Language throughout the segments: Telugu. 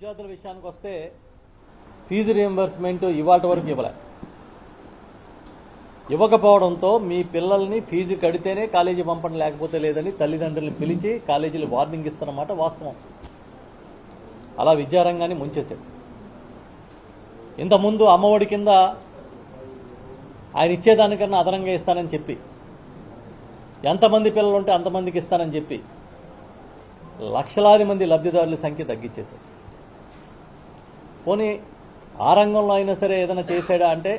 విద్యార్థుల విషయానికి వస్తే ఫీజు రియంబర్స్మెంట్ ఇవాటి వరకు ఇవ్వకపోవడంతో మీ పిల్లల్ని ఫీజు కడితేనే కాలేజీ పంపడం లేకపోతే లేదని తల్లిదండ్రులను పిలిచి కాలేజీలు వార్నింగ్ ఇస్తున్నమాట వాస్తవం. అలా విద్యారంగాన్ని ముంచేశాడు. ఇంతకుముందు అమ్మఒడి కింద ఆయన ఇచ్చేదానికన్నా అదనంగా ఇస్తానని చెప్పి ఎంతమంది పిల్లలు ఉంటే అంతమందికి ఇస్తానని చెప్పి లక్షలాది మంది లబ్ధిదారుల సంఖ్య తగ్గించేశారు. పోనీ ఆ రంగంలో అయినా సరే ఏదైనా చేశాడా అంటే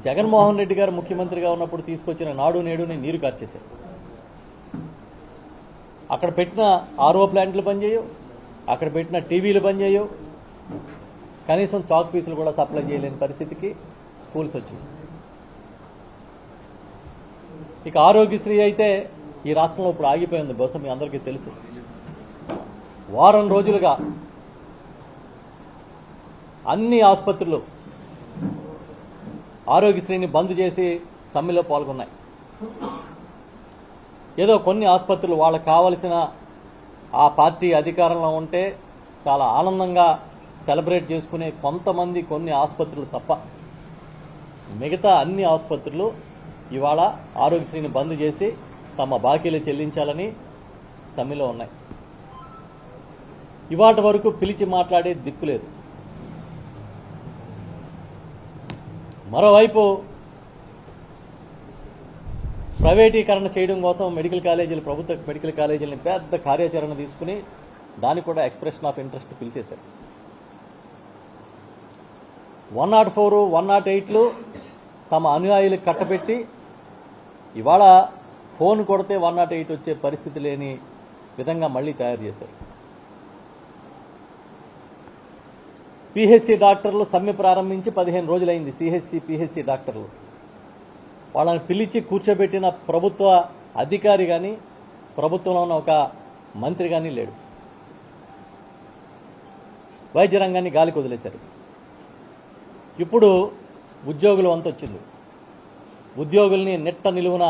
జగన్మోహన్ రెడ్డి గారు ముఖ్యమంత్రిగా ఉన్నప్పుడు తీసుకొచ్చిన నాడు నేడుని నీరు కార్చేశారు. అక్కడ పెట్టిన ఆర్ఓ ప్లాంట్లు పనిచేయవు, అక్కడ పెట్టిన టీవీలు పనిచేయవు, కనీసం చాక్ పీసులు కూడా సప్లై చేయలేని పరిస్థితికి స్కూల్స్ వచ్చినాయి. ఇక ఆరోగ్యశ్రీ అయితే ఈ రాష్ట్రంలో ఇప్పుడు ఆగిపోయింది. బహుశా మీ అందరికీ తెలుసు. వారం రోజులుగా అన్ని ఆసుపత్రులు ఆరోగ్యశ్రీని బంద్ చేసి సమ్మెలో పాల్గొన్నాయి. ఏదో కొన్ని ఆసుపత్రులు వాళ్ళకు కావలసిన ఆ పార్టీ అధికారంలో ఉంటే చాలా ఆనందంగా సెలబ్రేట్ చేసుకునే కొంతమంది కొన్ని ఆసుపత్రులు తప్ప మిగతా అన్ని ఆసుపత్రులు ఇవాళ ఆరోగ్యశ్రీని బంద్ చేసి తమ బాకీలు చెల్లించాలని సమ్మెలో ఉన్నాయి. ఇవాటి వరకు పిలిచి మాట్లాడే దిక్కులేదు. మరోవైపు ప్రైవేటీకరణ చేయడం కోసం మెడికల్ కాలేజీలు, ప్రభుత్వ మెడికల్ కాలేజీలని పెద్ద కార్యాచరణ తీసుకుని దానికి కూడా ఎక్స్ప్రెషన్ ఆఫ్ ఇంట్రెస్ట్ పిలిచేశారు. 104, 108లు తమ అనుయాయులకు కట్టబెట్టి ఇవాళ ఫోన్ కొడితే 108 వచ్చే పరిస్థితి లేని విధంగా మళ్లీ తయారు చేశారు. పిహెచ్సి డాక్టర్లు సమ్మె ప్రారంభించి 15 రోజులైంది. సిహెచ్సి, పిహెచ్సి డాక్టర్లు వాళ్ళని పిలిచి కూర్చోబెట్టిన ప్రభుత్వ అధికారి కానీ ప్రభుత్వంలో ఉన్న ఒక మంత్రి కానీ లేడు. వైద్య రంగాన్ని గాలికి వదిలేశారు. ఇప్పుడు ఉద్యోగులు వంతు వచ్చింది. ఉద్యోగుల్ని నెట్ట నిలువున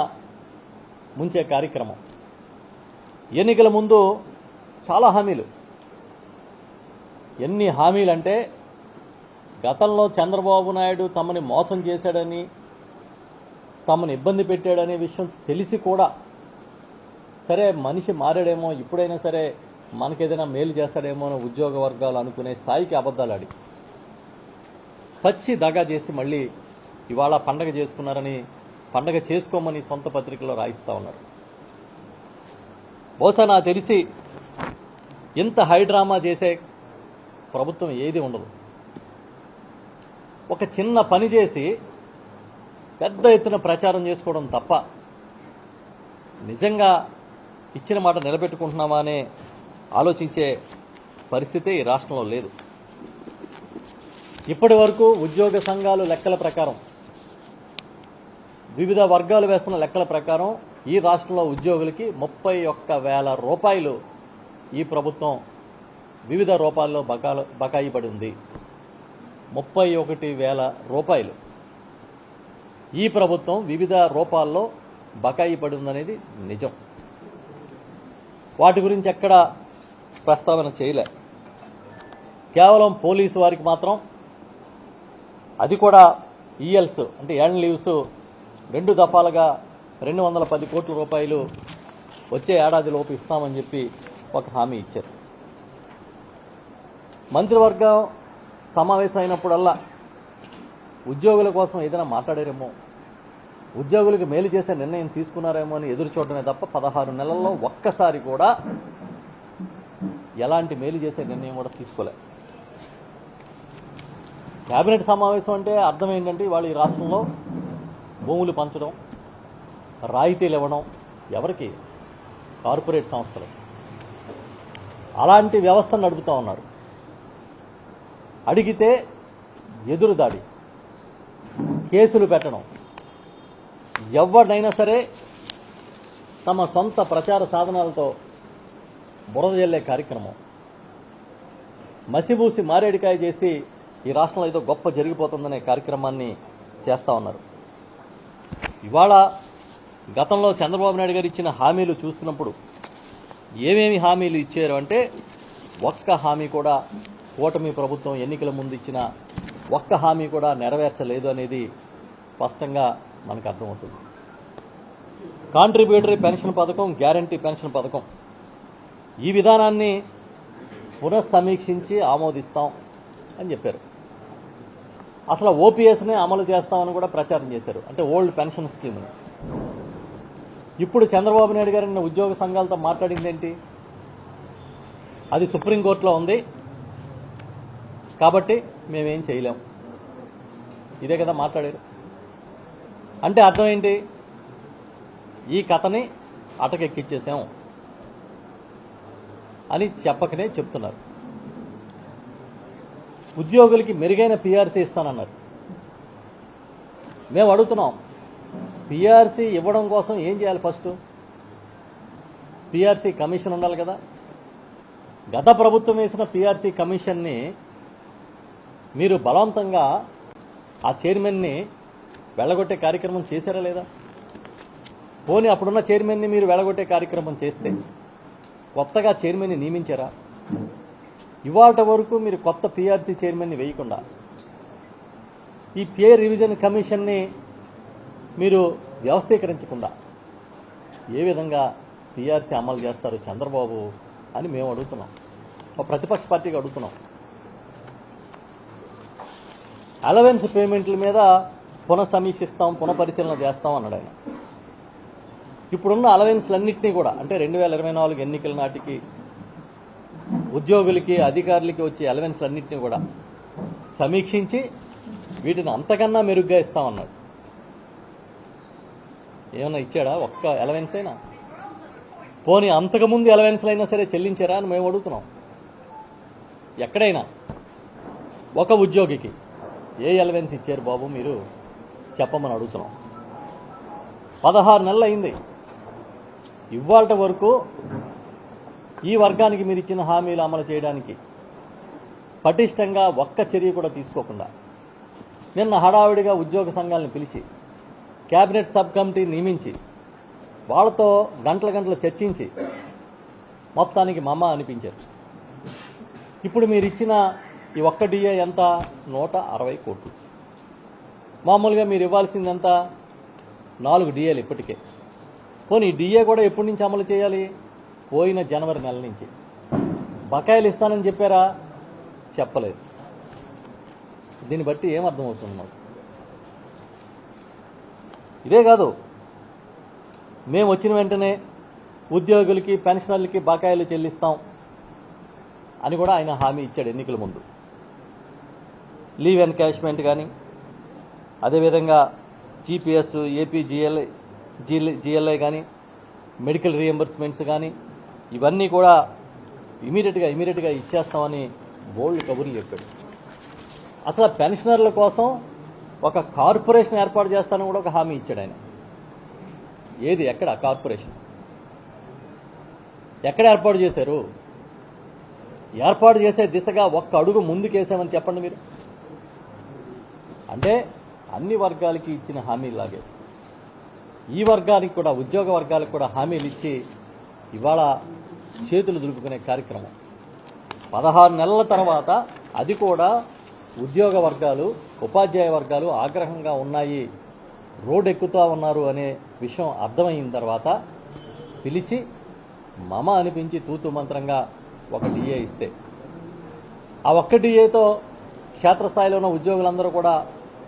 ముంచే కార్యక్రమం. ఎన్నికల ముందు చాలా హామీలు. ఎన్ని హామీలంటే గతంలో చంద్రబాబు నాయుడు తమని మోసం చేశాడని, తమను ఇబ్బంది పెట్టాడనే విషయం తెలిసి కూడా సరే మనిషి మారాడేమో, ఇప్పుడైనా సరే మనకేదైనా మేలు చేస్తాడేమో అని ఉద్యోగ వర్గాలు అనుకునే స్థాయికి అబద్ధాలు ఆడి పచ్చి దగా చేసి మళ్ళీ ఇవాళ పండగ చేసుకున్నారని, పండగ చేసుకోమని సొంత పత్రికలో రాయిస్తా ఉన్నారు. బహుశా నాకు తెలిసి ఇంత హైడ్రామా చేసే ప్రభుత్వం ఏది ఉండదు. ఒక చిన్న పని చేసి పెద్ద ఎత్తున ప్రచారం చేసుకోవడం తప్ప నిజంగా ఇచ్చిన మాట నిలబెట్టుకుంటున్నామా అనే ఆలోచించే పరిస్థితి ఈ రాష్ట్రంలో లేదు. ఇప్పటి వరకు ఉద్యోగ సంఘాలు లెక్కల ప్రకారం, వివిధ వర్గాలు వేస్తున్న లెక్కల ప్రకారం ఈ రాష్ట్రంలో ఉద్యోగులకి 31,000 రూపాయలు ఈ ప్రభుత్వం వివిధ రూపాల్లో బకాయి పడి ఉంది. 31,000 రూపాయలు ఈ ప్రభుత్వం వివిధ రూపాల్లో బకాయి పడి ఉందనేది నిజం. వాటి గురించి ఎక్కడ ప్రస్తావన చేయలే. కేవలం పోలీసు వారికి మాత్రం అది కూడా ఈఎల్స్ అంటే ఎర్న్ లీవ్స్ 2 దఫాలుగా 210 కోట్ల రూపాయలు వచ్చే ఏడాదిలోపు ఇస్తామని చెప్పి ఒక హామీ ఇచ్చారు. మంత్రివర్గం సమావేశం అయినప్పుడల్లా ఉద్యోగుల కోసం ఏదైనా మాట్లాడారేమో, ఉద్యోగులకు మేలు చేసే నిర్ణయం తీసుకున్నారేమో అని ఎదురు చూడడమే తప్ప 16 నెలల్లో ఒక్కసారి కూడా ఎలాంటి మేలు చేసే నిర్ణయం కూడా తీసుకోలే. కేబినెట్ సమావేశం అంటే అర్థం ఏంటంటే ఇవాళ ఈ రాష్ట్రంలో భూములు పంచడం, రాయితీలు ఇవ్వడం ఎవరికి? కార్పొరేట్ సంస్థలు. అలాంటి వ్యవస్థను నడుపుతూ ఉన్నారు. అడిగితే ఎదురుదాడి, కేసులు పెట్టడం, ఎవరినైనా సరే తమ సొంత ప్రచార సాధనాలతో బురద జల్లే కార్యక్రమం. మసిబూసి మారేడికాయ చేసి ఈ రాష్ట్రంలో ఏదో గొప్ప జరిగిపోతుందనే కార్యక్రమాన్ని చేస్తూ ఉన్నారు. ఇవాళ గతంలో చంద్రబాబు నాయుడు గారు ఇచ్చిన హామీలు చూసుకున్నప్పుడు ఏమేమి హామీలు ఇచ్చారు అంటే ఒక్క హామీ కూడా కూటమి ప్రభుత్వం ఎన్నికల ముందు ఇచ్చిన ఒక్క హామీ కూడా నెరవేర్చలేదు అనేది స్పష్టంగా మనకు అర్థమవుతుంది. కాంట్రిబ్యూటరీ పెన్షన్ పథకం, గ్యారంటీ పెన్షన్ పథకం ఈ విధానాన్ని పునఃసమీక్షించి ఆమోదిస్తాం అని చెప్పారు. అసలు ఓపీఎస్నే అమలు చేస్తామని కూడా ప్రచారం చేశారు, అంటే ఓల్డ్ పెన్షన్ స్కీమ్ని. ఇప్పుడు చంద్రబాబు నాయుడు గారు నిన్న ఉద్యోగ సంఘాలతో మాట్లాడింది ఏంటి? అది సుప్రీంకోర్టులో ఉంది కాబట్టి మేమేం చేయలేం, ఇదే కదా మాట్లాడారు. అంటే అర్థం ఏంటి? ఈ కథని అటకెక్కిచ్చేసాం అని చెప్పకనే చెప్తున్నారు. ఉద్యోగులకి మెరుగైన పీఆర్సీ ఇస్తానన్నారు. మేము అడుగుతున్నాం, పీఆర్సీ ఇవ్వడం కోసం ఏం చేయాలి? ఫస్ట్ పీఆర్సీ కమిషన్ ఉండాలి కదా. గత ప్రభుత్వం వేసిన పీఆర్సీ కమిషన్ని మీరు బలవంతంగా ఆ చైర్మన్ని వెళ్ళగొట్టే కార్యక్రమం చేశారా లేదా? పోనీ అప్పుడున్న చైర్మన్ని మీరు వెళ్ళగొట్టే కార్యక్రమం చేస్తే కొత్తగా చైర్మన్ని నియమించారా? ఇవాళ వరకు మీరు కొత్త పీఆర్సీ చైర్మన్ని వేయకుండా ఈ పే రివిజన్ కమిషన్ని మీరు వ్యవస్థీకరించకుండా ఏ విధంగా పీఆర్సీ అమలు చేస్తారు చంద్రబాబు అని మేము అడుగుతున్నాం, ఒక ప్రతిపక్ష పార్టీకి అడుగుతున్నాం. అలవెన్స్ పేమెంట్ల మీద పునఃసమీక్షిస్తాం, పునఃపరిశీలన చేస్తాం అన్నాడు ఆయన. ఇప్పుడున్న అలవెన్స్లన్నింటినీ కూడా, అంటే 2024 ఎన్నికల నాటికి ఉద్యోగులకి అధికారులకి వచ్చే అలవెన్స్లన్నింటినీ కూడా సమీక్షించి వీటిని అంతకన్నా మెరుగ్గా ఇస్తామన్నాడు. ఏమన్నా ఇచ్చాడా? ఒక్క అలవెన్స్ అయినా? పోనీ అంతకుముందు అలవెన్స్లు అయినా సరే చెల్లించారా అని మేము అడుగుతున్నాం. ఎక్కడైనా ఒక ఉద్యోగికి ఏ అలవెన్స్ ఇచ్చారు బాబు మీరు చెప్పమని అడుగుతున్నాం. 16 నెలలు అయింది. ఇవాళ వరకు ఈ వర్గానికి మీరు ఇచ్చిన హామీలు అమలు చేయడానికి పటిష్టంగా ఒక్క చర్య కూడా తీసుకోకుండా నిన్న హడావిడిగా ఉద్యోగ సంఘాలను పిలిచి కేబినెట్ సబ్ కమిటీ నియమించి వాళ్ళతో గంటలు చర్చించి మొత్తానికి మమ్మ అనిపించారు. ఇప్పుడు మీరు ఇచ్చిన ఈ ఒక్క డిఏ ఎంత? 160 కోట్లు. మామూలుగా మీరు ఇవ్వాల్సింది ఎంత? 4 డిఏలు ఇప్పటికే. పోనీ ఈ డిఏ కూడా ఎప్పటి నుంచి అమలు చేయాలి? పోయిన జనవరి నెల నుంచి. బకాయిలు ఇస్తానని చెప్పారా? చెప్పలేదు. దీన్ని బట్టి ఏమర్థమవుతుంది మాకు? ఇదే కాదు, మేము వచ్చిన వెంటనే ఉద్యోగులకి పెన్షనర్లకి బకాయిలు చెల్లిస్తాం అని కూడా ఆయన హామీ ఇచ్చాడు ఎన్నికల ముందు. లీవ్ ఎన్కాష్మెంట్ కానీ, అదేవిధంగా జీపీఎస్, ఏపీ జిఎల్ఐ కానీ, మెడికల్ రీఎంబర్స్మెంట్స్ కానీ ఇవన్నీ కూడా ఇమీడియట్గా ఇచ్చేస్తామని బోల్డ్ కబుర్లు చెప్పాడు. అసలు పెన్షనర్ల కోసం ఒక కార్పొరేషన్ ఏర్పాటు చేస్తానని కూడా ఒక హామీ ఇచ్చాడు ఆయన. ఏది? ఎక్కడ కార్పొరేషన్? ఎక్కడ ఏర్పాటు చేశారు? ఏర్పాటు చేసే దిశగా ఒక్క అడుగు ముందుకేసామని చెప్పండి మీరు. అంటే అన్ని వర్గాలకి ఇచ్చిన హామీలాగే ఈ వర్గానికి కూడా, ఉద్యోగ వర్గాలకు కూడా హామీలు ఇచ్చి ఇవాళ చేతులు దులుపుకునే కార్యక్రమం. 16 నెలల తర్వాత అది కూడా ఉద్యోగ వర్గాలు, ఉపాధ్యాయ వర్గాలు ఆగ్రహంగా ఉన్నాయి, రోడ్డు ఎక్కుతూ ఉన్నారు అనే విషయం అర్థమైన తర్వాత పిలిచి మమ అనిపించి తూతు మంత్రంగా ఒక డిఏ ఇస్తే, ఆ ఒక్క డిఏతో క్షేత్రస్థాయిలో ఉన్న ఉద్యోగులందరూ కూడా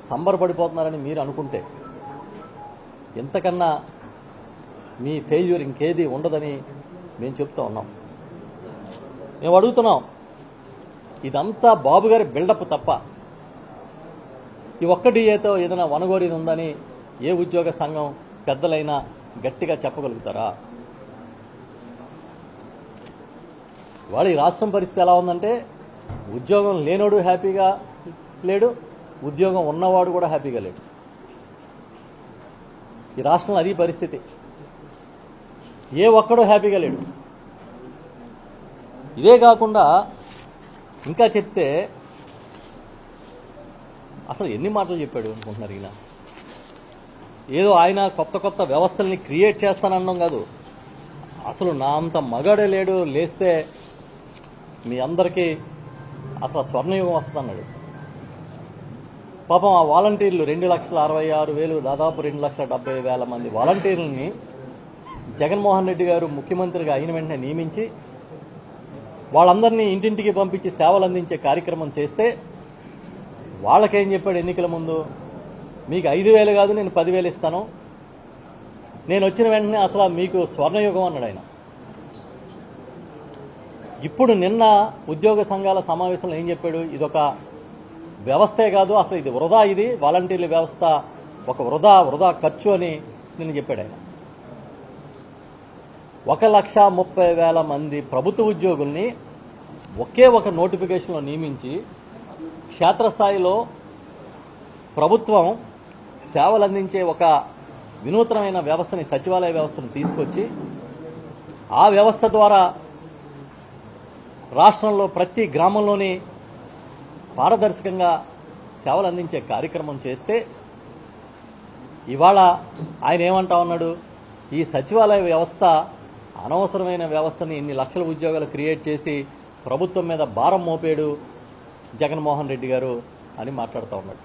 సంబరపడిపోతున్నారని మీరు అనుకుంటే ఎంతకన్నా మీ ఫెయిల్యూర్ ఇంకేది ఉండదని మేము చెప్తూ ఉన్నాం. మేము అడుగుతున్నాం, ఇదంతా బాబు గారి బిల్డప్ తప్ప ఈ ఒక్క డిఏతో ఏదైనా వనగోరేది ఉందని ఏ ఉద్యోగ సంఘం పెద్దలైనా గట్టిగా చెప్పగలుగుతారా? వాళ్ళ ఈ రాష్ట్రం పరిస్థితి ఎలా ఉందంటే ఉద్యోగం లేనోడు హ్యాపీగా లేడు, ఉద్యోగం ఉన్నవాడు కూడా హ్యాపీగా లేడు. ఈ రాష్ట్రంలో అది పరిస్థితి. ఏ ఒక్కడూ హ్యాపీగా లేడు. ఇదే కాకుండా ఇంకా చెప్తే అసలు ఎన్ని మాటలు చెప్పాడు అనుకుంటున్నారు ఈయన? ఏదో ఆయన కొత్త వ్యవస్థల్ని క్రియేట్ చేస్తానన్నాం కాదు, అసలు నా అంత మగాడే లేడు, లేస్తే మీ అందరికీ అసలు స్వర్ణయుగం వస్తుందన్నాడు. పాపం ఆ వాలంటీర్లు 2,66,600 దాదాపు 2,70,000 మంది వాలంటీర్లని జగన్మోహన్ రెడ్డి గారు ముఖ్యమంత్రిగా అయిన వెంటనే నియమించి వాళ్ళందరినీ ఇంటింటికి పంపించి సేవలు అందించే కార్యక్రమం చేస్తే వాళ్ళకేం చెప్పాడు ఎన్నికల ముందు, మీకు 5,000 కాదు నేను 10,000 ఇస్తాను, నేను వచ్చిన వెంటనే అసలు మీకు స్వర్ణయుగం అన్నాడు ఆయన. ఇప్పుడు నిన్న ఉద్యోగ సంఘాల సమావేశంలో ఏం చెప్పాడు, ఇదొక వ్యవస్థే కాదు, అసలు ఇది వృధా, ఇది వాలంటీర్ల వ్యవస్థ ఒక వృధా ఖర్చు అని నిన్న చెప్పాడు ఆయన. 1,30,000 మంది ప్రభుత్వ ఉద్యోగుల్ని ఒకే ఒక నోటిఫికేషన్లో నియమించి క్షేత్రస్థాయిలో ప్రభుత్వం సేవలు అందించే ఒక వినూత్నమైన వ్యవస్థని, సచివాలయ వ్యవస్థను తీసుకొచ్చి ఆ వ్యవస్థ ద్వారా రాష్ట్రంలో ప్రతి గ్రామంలోని పారదర్శకంగా సేవలు అందించే కార్యక్రమం చేస్తే ఇవాళ ఆయన ఏమంటా ఉన్నాడు, ఈ సచివాలయ వ్యవస్థ అనవసరమైన వ్యవస్థని ఇన్ని లక్షల ఉద్యోగాలు క్రియేట్ చేసి ప్రభుత్వం మీద భారం మోపాడు జగన్మోహన్ రెడ్డి గారు అని మాట్లాడుతూ ఉన్నాడు.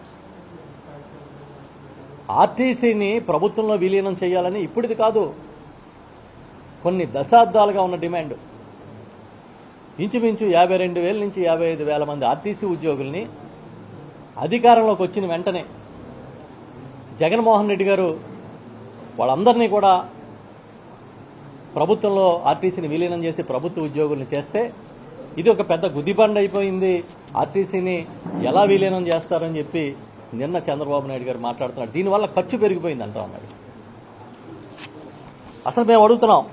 ఆర్టీసీని ప్రభుత్వంలో విలీనం చేయాలని ఇప్పుడిది కాదు, కొన్ని దశాబ్దాలుగా ఉన్న డిమాండ్. ఇంచుమించు 52,000 నుంచి 55,000 మంది ఆర్టీసీ ఉద్యోగుల్ని అధికారంలోకి వచ్చిన వెంటనే జగన్మోహన్ రెడ్డి గారు వాళ్ళందరినీ కూడా ప్రభుత్వంలో ఆర్టీసీని విలీనం చేసి ప్రభుత్వ ఉద్యోగుల్ని చేస్తే ఇది ఒక పెద్ద గుద్దిబండ అయిపోయింది, ఆర్టీసీని ఎలా విలీనం చేస్తారని చెప్పి నిన్న చంద్రబాబు నాయుడు గారు మాట్లాడుతున్నారు. దీనివల్ల ఖర్చు పెరిగిపోయింది అంటా ఉన్నాడు. అసలు మేము అడుగుతున్నాం,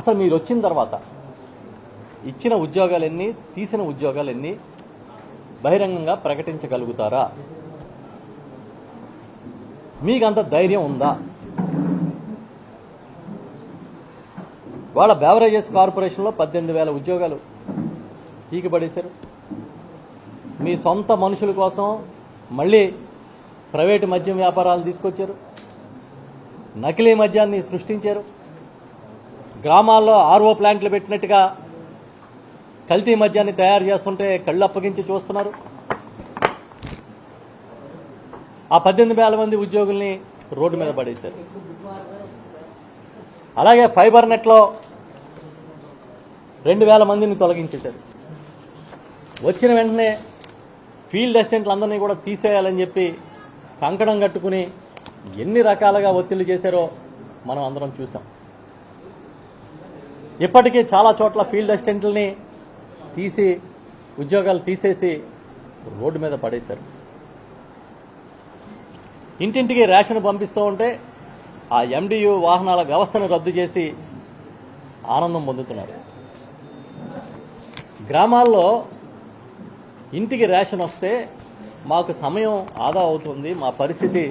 అసలు మీరు వచ్చిన తర్వాత ఇచ్చిన ఉద్యోగాలు ఎన్ని, తీసిన ఉద్యోగాలు ఎన్ని బహిరంగంగా ప్రకటించగలుగుతారా? మీకంత ధైర్యం ఉందా? వాళ్ళ బెవరేజెస్ కార్పొరేషన్లో 18,000 ఉద్యోగాలు పీకిపడేశారు. మీ సొంత మనుషుల కోసం మళ్ళీ ప్రైవేటు మద్యం వ్యాపారాలు తీసుకొచ్చారు, నకిలీ మద్యాన్ని సృష్టించారు, గ్రామాల్లో ఆర్ఓ ప్లాంట్లు పెట్టినట్టుగా కల్తీ మద్యాన్ని తయారు చేస్తుంటే కళ్ళు అప్పగించి చూస్తున్నారు. ఆ 18,000 మంది ఉద్యోగుల్ని రోడ్డు మీద పడేశారు. అలాగే ఫైబర్ నెట్లో 2,000 మందిని తొలగించేశారు. వచ్చిన వెంటనే ఫీల్డ్ అసిస్టెంట్లందరినీ కూడా తీసేయాలని చెప్పి కంకణం కట్టుకుని ఎన్ని రకాలుగా ఒత్తిళ్లు చేశారో మనం అందరం చూసాం. ఇప్పటికీ చాలా చోట్ల ఫీల్డ్ అసిస్టెంట్లని తీసి ఉద్యోగాలు తీసేసి రోడ్డు మీద పడేశారు. ఇంటింటికి రేషన్ పంపిస్తూ ఉంటే ఆ ఎండియు వాహనాల వ్యవస్థను రద్దు చేసి ఆనందం పొందుతున్నారు. గ్రామాల్లో ఇంటికి రేషన్ వస్తే మాకు సమయం ఆదా అవుతుంది, మా పరిస్థితి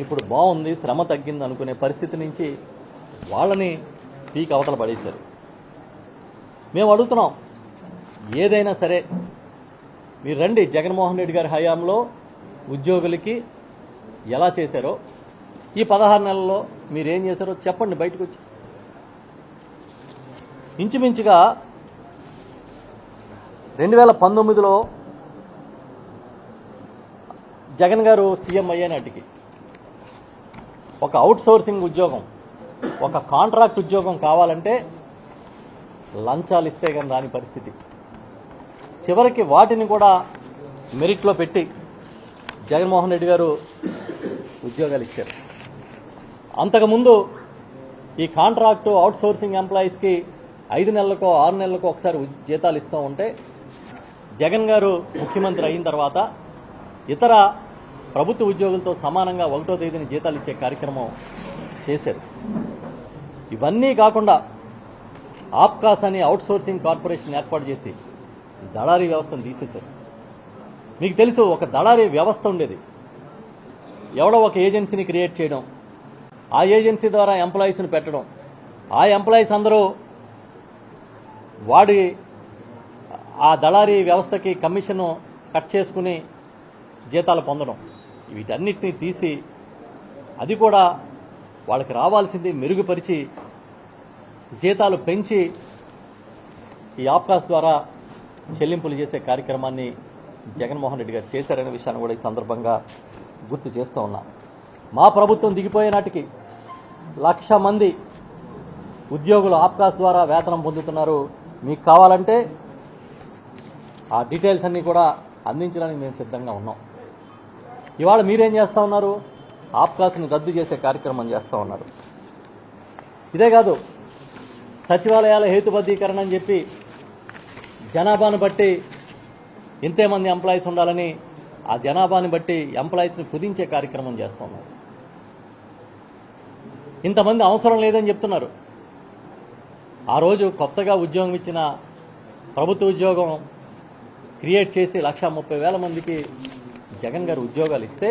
ఇప్పుడు బాగుంది, శ్రమ తగ్గింది అనుకునే పరిస్థితి నుంచి వాళ్ళని పీక్ అవతల పడేశారు. మేము అడుగుతున్నాం, ఏదైనా సరే మీరు రండి, జగన్మోహన్ రెడ్డి గారి హయాంలో ఉద్యోగులకి ఎలా చేశారో ఈ 16 నెలల్లో మీరేం చేశారో చెప్పండి బయటకు వచ్చి. ఇంచుమించుగా 2019లో జగన్ గారు సీఎం అయ్యే నాటికి ఒక అవుట్ సోర్సింగ్ ఉద్యోగం, ఒక కాంట్రాక్ట్ ఉద్యోగం కావాలంటే లంచాలు ఇస్తే కానీ రాని పరిస్థితి. చివరికి వాటిని కూడా మెరిట్లో పెట్టి జగన్మోహన్ రెడ్డి గారు ఉద్యోగాలు ఇచ్చారు. అంతకుముందు ఈ కాంట్రాక్టు అవుట్ సోర్సింగ్ ఎంప్లాయీస్కి 5 నెలలకో 6 నెలలకో ఒకసారి జీతాలు ఇస్తూ ఉంటే జగన్ గారు ముఖ్యమంత్రి అయిన తర్వాత ఇతర ప్రభుత్వ ఉద్యోగులతో సమానంగా 1వ తేదీని జీతాలు ఇచ్చే కార్యక్రమం చేశారు. ఇవన్నీ కాకుండా ఆప్కాస్ అని అవుట్ సోర్సింగ్ కార్పొరేషన్ ఏర్పాటు చేసి దళారీ వ్యవస్థను తీసేశారు. మీకు తెలుసు, ఒక దళారీ వ్యవస్థ ఉండేది. ఎవడో ఒక ఏజెన్సీని క్రియేట్ చేయడం, ఆ ఏజెన్సీ ద్వారా ఎంప్లాయీస్ని పెట్టడం, ఆ ఎంప్లాయీస్ అందరూ వాడి ఆ దళారీ వ్యవస్థకి కమిషన్ కట్ చేసుకుని జీతాలు పొందడం, వీటన్నిటినీ తీసి అది కూడా వాళ్ళకి రావాల్సింది మెరుగుపరిచి జీతాలు పెంచి ఈ ఆప్కాస్ ద్వారా చెల్లింపులు చేసే కార్యక్రమాన్ని జగన్మోహన్ రెడ్డి గారు చేశారనే విషయాన్ని కూడా ఈ సందర్భంగా గుర్తు చేస్తూ ఉన్నాం. మా ప్రభుత్వం దిగిపోయే నాటికి 1,00,000 మంది ఉద్యోగులు ఆప్కాస్ ద్వారా వేతనం పొందుతున్నారు. మీకు కావాలంటే ఆ డీటెయిల్స్ అన్నీ కూడా అందించడానికి మేము సిద్ధంగా ఉన్నాం. ఇవాళ మీరేం చేస్తూ ఉన్నారు? ఆప్కాస్ని రద్దు చేసే కార్యక్రమం చేస్తూ ఉన్నారు. ఇదే కాదు, సచివాలయాల హేతుబద్ధీకరణ అని చెప్పి జనాభాను బట్టి ఇంతేమంది ఎంప్లాయీస్ ఉండాలని ఆ జనాభాని బట్టి ఎంప్లాయీస్ని కుదించే కార్యక్రమం చేస్తూ ఉన్నారు. ఇంతమంది అవసరం లేదని చెప్తున్నారు. ఆ రోజు కొత్తగా ఉద్యోగం ఇచ్చిన ప్రభుత్వ ఉద్యోగం క్రియేట్ చేసి 1,30,000 మందికి జగన్ గారు ఉద్యోగాలు ఇస్తే